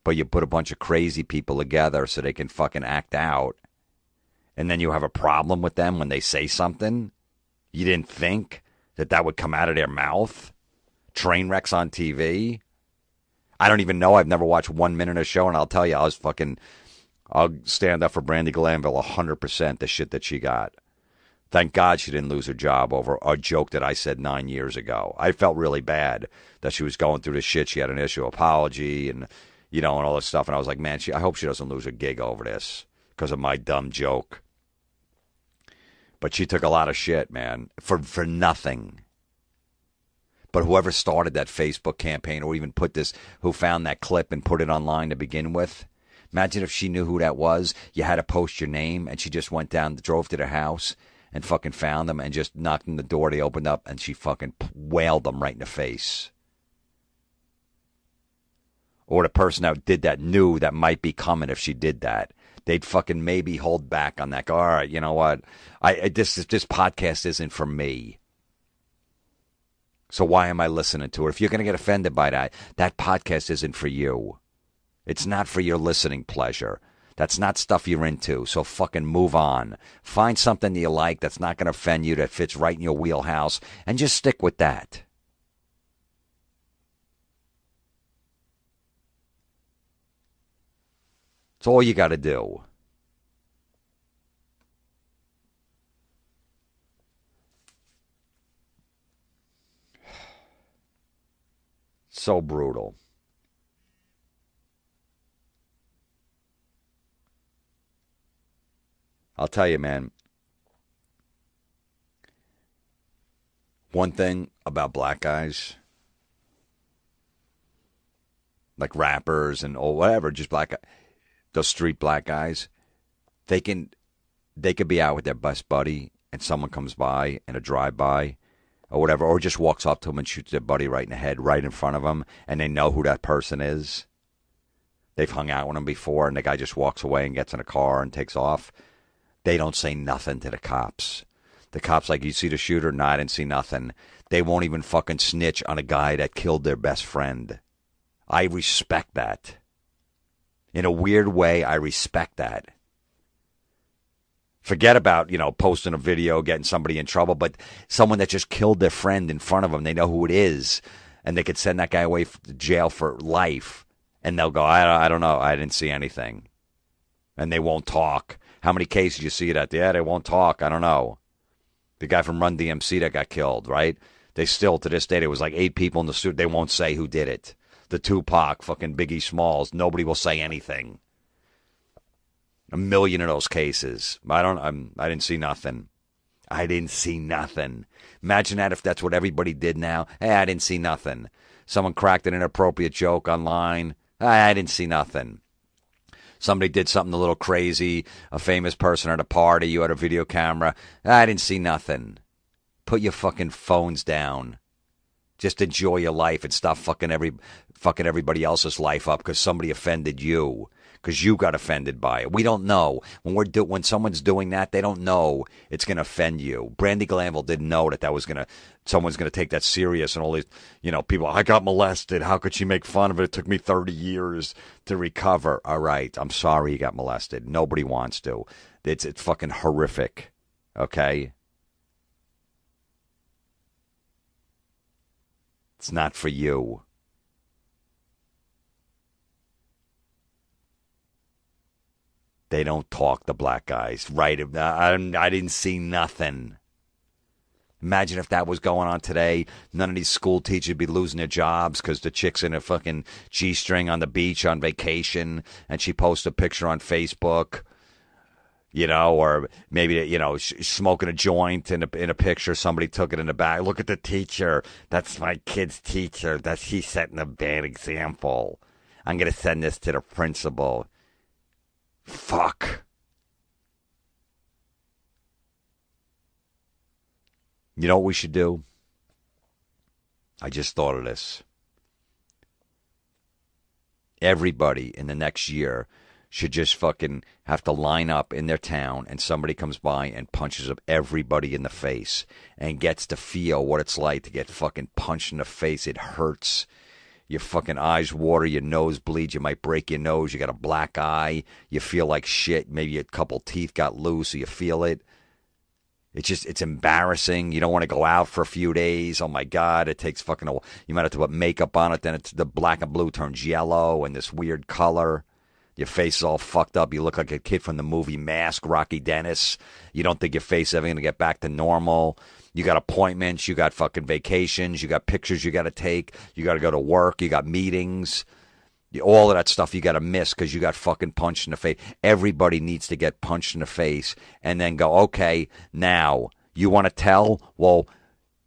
But you put a bunch of crazy people together so they can fucking act out. And then you have a problem with them when they say something. You didn't think that that would come out of their mouth? Train wrecks on TV? I don't even know. I've never watched 1 minute of a show, and I'll tell you, I'll stand up for Brandy Glanville 100%, the shit that she got. Thank God she didn't lose her job over a joke that I said 9 years ago. I felt really bad that she was going through this shit. She had an issue apology and, and all this stuff. And I was like, man, I hope she doesn't lose her gig over this because of my dumb joke. But she took a lot of shit, man, for nothing. But whoever started that Facebook campaign or even who found that clip and put it online to begin with, imagine if she knew who that was. You had to post your name, and she just went down, drove to their house, and fucking found them and just knocked on the door. They opened up, and she fucking wailed them right in the face. Or the person that did that knew that might be coming if she did that. They'd fucking maybe hold back on that. Go, all right, you know what? This podcast isn't for me. So why am I listening to it? If you're going to get offended by that podcast isn't for you. It's not for your listening pleasure. That's not stuff you're into, so fucking move on. Find something that you like that's not going to offend you, that fits right in your wheelhouse, and just stick with that. It's all you got to do. So brutal. I'll tell you, man, one thing about black guys, like rappers and whatever, just those street black guys, they could be out with their best buddy and someone comes by in a drive-by or whatever, or just walks up to them and shoots their buddy right in the head, right in front of them, and they know who that person is. They've hung out with him before, and the guy just walks away and gets in a car and takes off. They don't say nothing to the cops. The cops like, you see the shooter? No, I didn't see nothing. They won't even fucking snitch on a guy that killed their best friend. I respect that. In a weird way, I respect that. Forget about, posting a video, getting somebody in trouble, but someone that just killed their friend in front of them, they know who it is, and they could send that guy away to jail for life, and they'll go, I don't know, I didn't see anything. And they won't talk. How many cases you see that? Yeah, they won't talk. I don't know. The guy from Run DMC that got killed, right? They still, to this day, there was like 8 people in the suit. They won't say who did it. The Tupac, fucking Biggie Smalls. Nobody will say anything. 1 million of those cases. I didn't see nothing. I didn't see nothing. Imagine that if that's what everybody did now. Hey, I didn't see nothing. Someone cracked an inappropriate joke online. I didn't see nothing. Somebody did something a little crazy, a famous person at a party, you had a video camera. I didn't see nothing. Put your fucking phones down. Just enjoy your life and stop fucking everybody else's life up because somebody offended you, because you got offended by it. We don't know. When someone's doing that, they don't know it's going to offend you. Brandy Glanville didn't know that someone's going to take that serious, and all these, people, I got molested. How could she make fun of it? It took me 30 years to recover. All right, I'm sorry you got molested. Nobody wants to. It's fucking horrific, okay? It's not for you. They don't talk, the black guys. Right? I didn't see nothing. Imagine if that was going on today. None of these school teachers would be losing their jobs because the chick's in a fucking G-string on the beach on vacation, and she posts a picture on Facebook. or maybe, smoking a joint in a picture. Somebody took it in the back. Look at the teacher. That's my kid's teacher. He's setting a bad example. I'm going to send this to the principal. Fuck. You know what we should do? I just thought of this. Everybody in the next year should just fucking have to line up in their town, and somebody comes by and punches up everybody in the face and gets to feel what it's like to get fucking punched in the face. It hurts. Your fucking eyes water, your nose bleeds, you might break your nose, you got a black eye, you feel like shit, maybe a couple teeth got loose, so you feel it. It's embarrassing. You don't want to go out for a few days. Oh my God, it takes fucking you might have to put makeup on it, then the black and blue turns yellow and this weird color. Your face is all fucked up. You look like a kid from the movie Mask, Rocky Dennis. You don't think your face is ever going to get back to normal. You got appointments. You got fucking vacations. You got pictures you got to take. You got to go to work. You got meetings. All of that stuff you got to miss because you got fucking punched in the face. Everybody needs to get punched in the face and then go, okay, now, you want to tell? Well,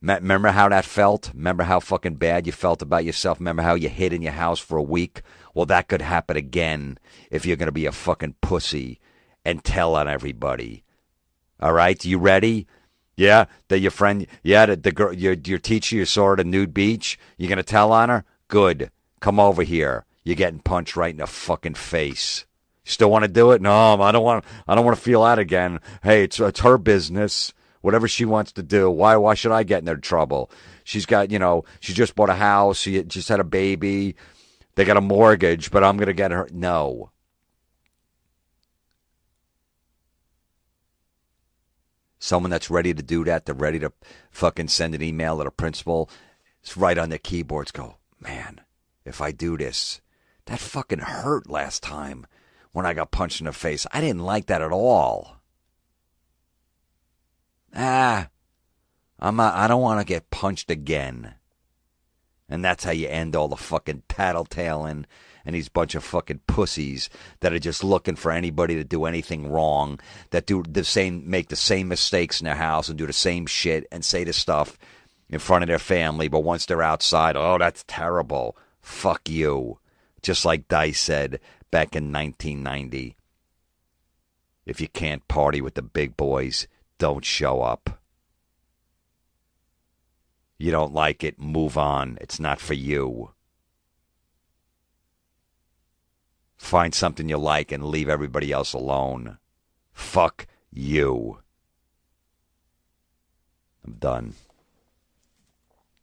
remember how that felt? Remember how fucking bad you felt about yourself? Remember how you hid in your house for a week? Well, that could happen again if you're going to be a fucking pussy and tell on everybody. All right? You ready? Yeah? That your friend, the girl, your teacher you saw at a nude beach, you're going to tell on her? Good. Come over here. You're getting punched right in the fucking face. You still want to do it? No, I don't want to feel that again. Hey, it's her business. Whatever she wants to do. Why should I get in their trouble? She's got, she just bought a house. She just had a baby. They got a mortgage, but I'm going to get her. No. Someone that's ready to do that, they're ready to fucking send an email to the principal. It's right on their keyboards. Go, man, if I do this, that fucking hurt last time when I got punched in the face. I didn't like that at all. I don't want to get punched again. And that's how you end all the fucking tattletaling and these bunch of fucking pussies that are just looking for anybody to do anything wrong, that make the same mistakes in their house and do the same shit and say the stuff in front of their family, but once they're outside, oh, that's terrible. Fuck you. Just like Dice said back in 1990. If you can't party with the big boys, don't show up. You don't like it, move on. It's not for you. Find something you like and leave everybody else alone. Fuck you. I'm done.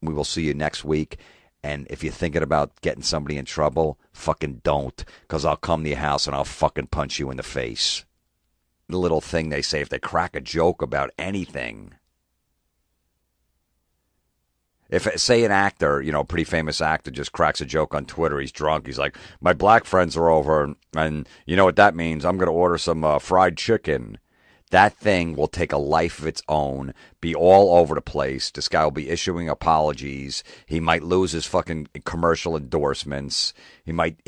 We will see you next week. And if you're thinking about getting somebody in trouble, fucking don't. Because I'll come to your house and I'll fucking punch you in the face. The little thing they say, if they crack a joke about anything. If, say, an actor, a pretty famous actor just cracks a joke on Twitter, he's drunk, he's like, my black friends are over, and you know what that means? I'm going to order some fried chicken. That thing will take a life of its own, be all over the place. This guy will be issuing apologies. He might lose his fucking commercial endorsements. He might,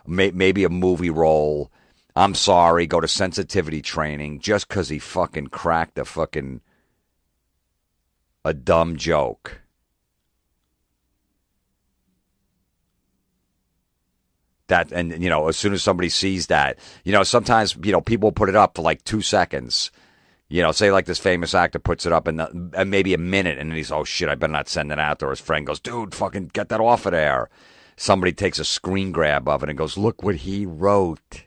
maybe a movie role. I'm sorry, go to sensitivity training just because he fucking cracked a dumb joke. That, and, as soon as somebody sees that, sometimes, people put it up for like 2 seconds. Say like this famous actor puts it up and maybe a minute, and then he's, oh shit, I better not send it out. Or his friend goes, dude, fucking get that off of there. Somebody takes a screen grab of it and goes, look what he wrote.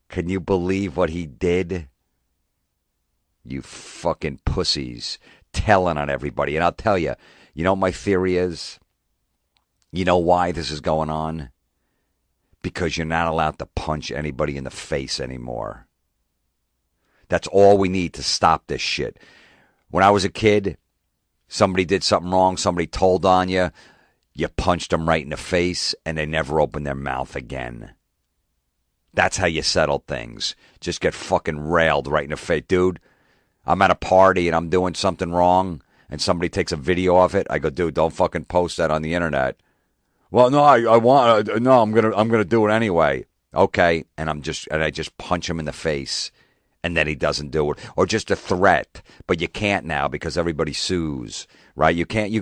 Can you believe what he did? You fucking pussies telling on everybody. And I'll tell you, what my theory is? You know why this is going on? Because you're not allowed to punch anybody in the face anymore. That's all we need to stop this shit. When I was a kid, somebody did something wrong, somebody told on you, you punched them right in the face, and they never opened their mouth again. That's how you settle things. Just get fucking railed right in the face. Dude, I'm at a party and I'm doing something wrong, and somebody takes a video of it. I go, dude, don't fucking post that on the internet. Well, no, I'm gonna do it anyway. Okay, and I just punch him in the face. and then he doesn't do it, or just a threat. But you can't now because everybody sues, right? You can't.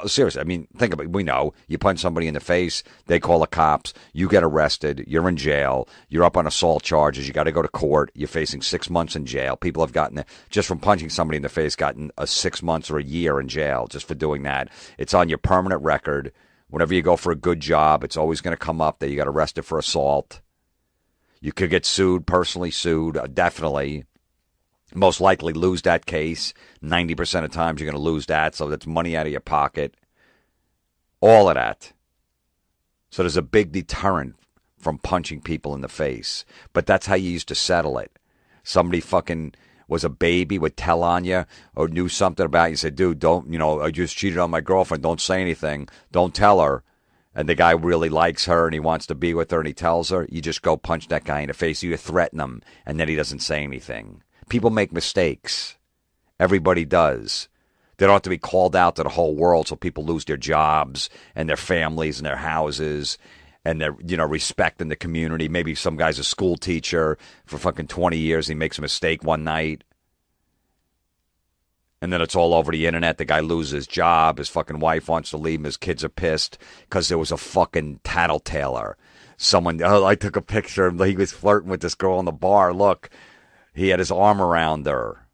Seriously, I mean, think about it. We know you punch somebody in the face, they call the cops, you get arrested, you're in jail, you're up on assault charges, you got to go to court, you're facing 6 months in jail. People have gotten just from punching somebody in the face, gotten 6 months or a year in jail just for doing that. It's on your permanent record. Whenever you go for a good job, it's always going to come up that you got arrested for assault. You could get sued, personally sued, definitely. Most likely lose that case. 90% of times you're going to lose that, so that's money out of your pocket. All of that. So there's a big deterrent from punching people in the face. But that's how you used to settle it. Somebody fucking was a baby, would tell on you, or knew something about you, said, dude, don't, I just cheated on my girlfriend, don't say anything, don't tell her. And the guy really likes her and he wants to be with her and he tells her, you just go punch that guy in the face. You threaten him and then he doesn't say anything. People make mistakes. Everybody does. They don't have to be called out to the whole world so people lose their jobs and their families and their houses and their, respect in the community. Maybe some guy's a school teacher for fucking 20 years. He makes a mistake one night. And then it's all over the internet. The guy loses his job. His fucking wife wants to leave him. His kids are pissed because there was a fucking tattletaler. I took a picture. He was flirting with this girl in the bar. Look, he had his arm around her.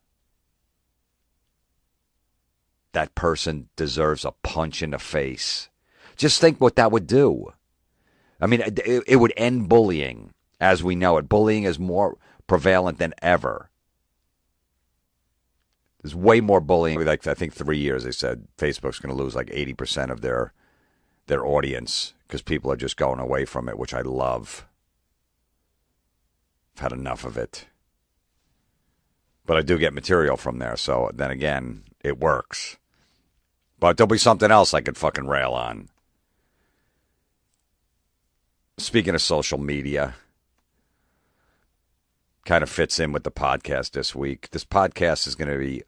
That person deserves a punch in the face. Just think what that would do. I mean, it would end bullying as we know it. Bullying is more prevalent than ever. There's way more bullying. Like, I think 3 years, they said Facebook's going to lose like 80% of their audience because people are just going away from it, which I love. I've had enough of it. But I do get material from there, so then again, it works. But there'll be something else I could fucking rail on. Speaking of social media, kind of fits in with the podcast this week. This podcast is going to be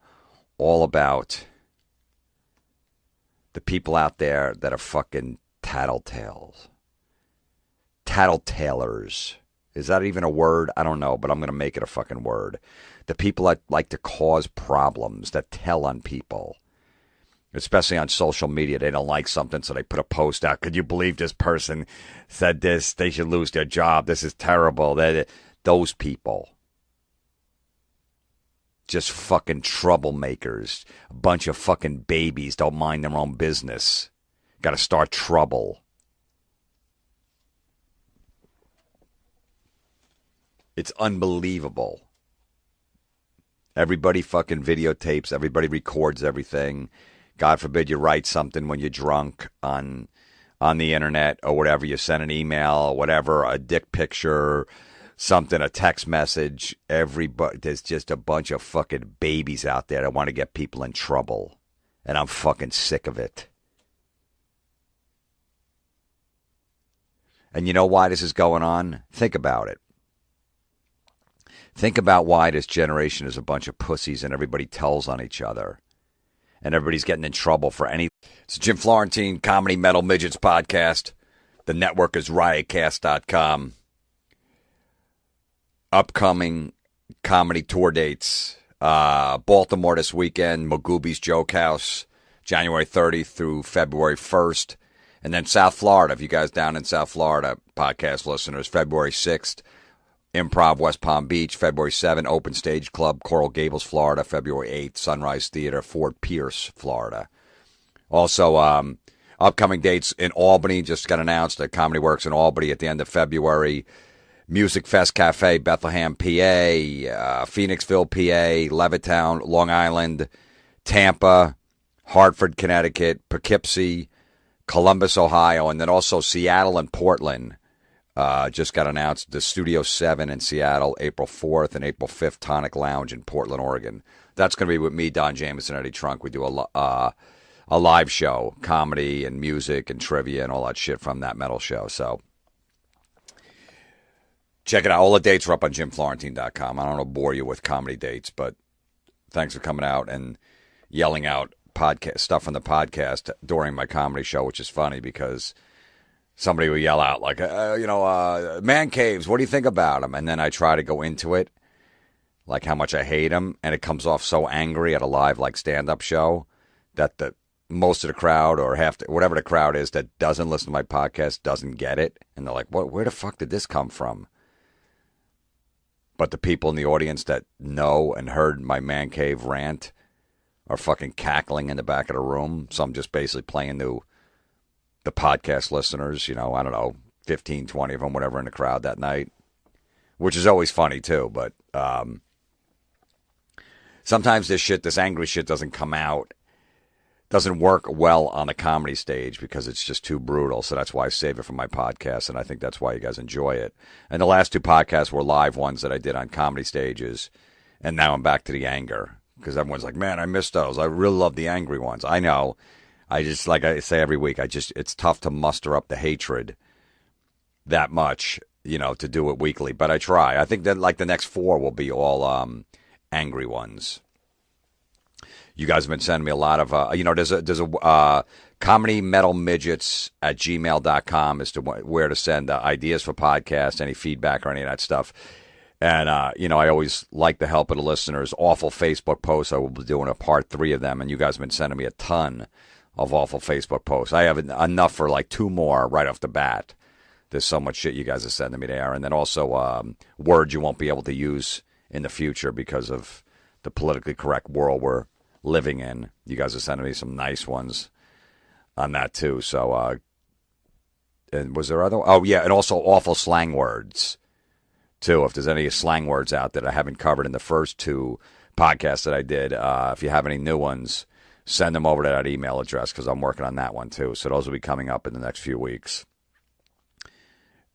all about the people out there that are fucking tattletales. Tattletalers. Is that even a word? I don't know, but I'm going to make it a fucking word. The people that like to cause problems, that tell on people. Especially on social media. They don't like something, so they put a post out. Could you believe this person said this? They should lose their job. This is terrible. Those people. Just fucking troublemakers. A bunch of fucking babies don't mind their own business. Got to start trouble. It's unbelievable. Everybody fucking videotapes. Everybody records everything. God forbid you write something when you're drunk on the internet or whatever. You send an email or whatever, a dick picture, something, a text message. There's just a bunch of fucking babies out there that want to get people in trouble. And I'm fucking sick of it. And you know why this is going on? Think about it. Think about why this generation is a bunch of pussies and everybody tells on each other. And everybody's getting in trouble for anything. It's Jim Florentine, Comedy Metal Midgets Podcast. The network is riotcast.com. Upcoming comedy tour dates. Baltimore this weekend, Magooby's Joke House, January 30th through February 1st. And then South Florida, if you guys down in South Florida, podcast listeners, February 6th. Improv West Palm Beach, February 7th, Open Stage Club, Coral Gables, Florida, February 8th, Sunrise Theater, Fort Pierce, Florida. Also, upcoming dates in Albany, just got announced at Comedy Works in Albany at the end of February. Music Fest Cafe, Bethlehem, PA, Phoenixville, PA, Levittown, Long Island, Tampa, Hartford, Connecticut, Poughkeepsie, Columbus, Ohio, and then also Seattle and Portland. Just got announced the Studio 7 in Seattle, April 4th and April 5th, Tonic Lounge in Portland, Oregon. That's going to be with me, Don Jameson, Eddie Trunk. We do a live show, comedy and music and trivia and all that shit from that metal show. So check it out. All the dates are up on jimflorentine.com. I don't want to bore you with comedy dates, but thanks for coming out and yelling out podcast stuff on the podcast during my comedy show, which is funny because somebody will yell out, like, man caves, what do you think about them? And then I try to go into it. like how much I hate him, and it comes off so angry at a live like stand-up show that the most of the crowd or whatever the crowd is that doesn't listen to my podcast doesn't get it, and they're like, "What? Where the fuck did this come from?" But the people in the audience that know and heard my man cave rant are fucking cackling in the back of the room. So I'm just basically playing to the podcast listeners, I don't know, 15, 20 of them, whatever, in the crowd that night, which is always funny too. But sometimes this angry shit doesn't come out, doesn't work well on the comedy stage because it's just too brutal. So that's why I save it for my podcast, and I think that's why you guys enjoy it. And the last two podcasts were live ones that I did on comedy stages, and now I'm back to the anger because everyone's like, man, I missed those. I really love the angry ones. I know. I just, like I say every week, it's tough to muster up the hatred that much, to do it weekly. But I try. I think that like the next 4 will be all angry ones. You guys have been sending me a lot of, there's a comedy metal midgets at gmail.com as to where to send ideas for podcasts, any feedback or any of that stuff. And, I always like the help of the listeners. Awful Facebook posts. I will be doing a part 3 of them. And you guys have been sending me a ton of awful Facebook posts. I have enough for like 2 more right off the bat. There's so much shit you guys are sending me there. And then also words you won't be able to use in the future because of the politically correct world we're living in. You guys are sending me some nice ones on that too. So, and was there other? Oh yeah, and also awful slang words too. If there's any slang words out that I haven't covered in the first 2 podcasts that I did, if you have any new ones, send them over to that email address because I'm working on that one too. So those will be coming up in the next few weeks.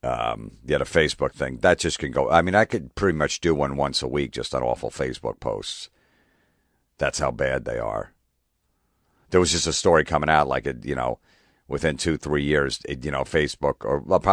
The Facebook thing that just can go. I mean, I could pretty much do one once a week just on awful Facebook posts. That's how bad they are. There was just a story coming out like, within 2-3 years, Facebook or well, probably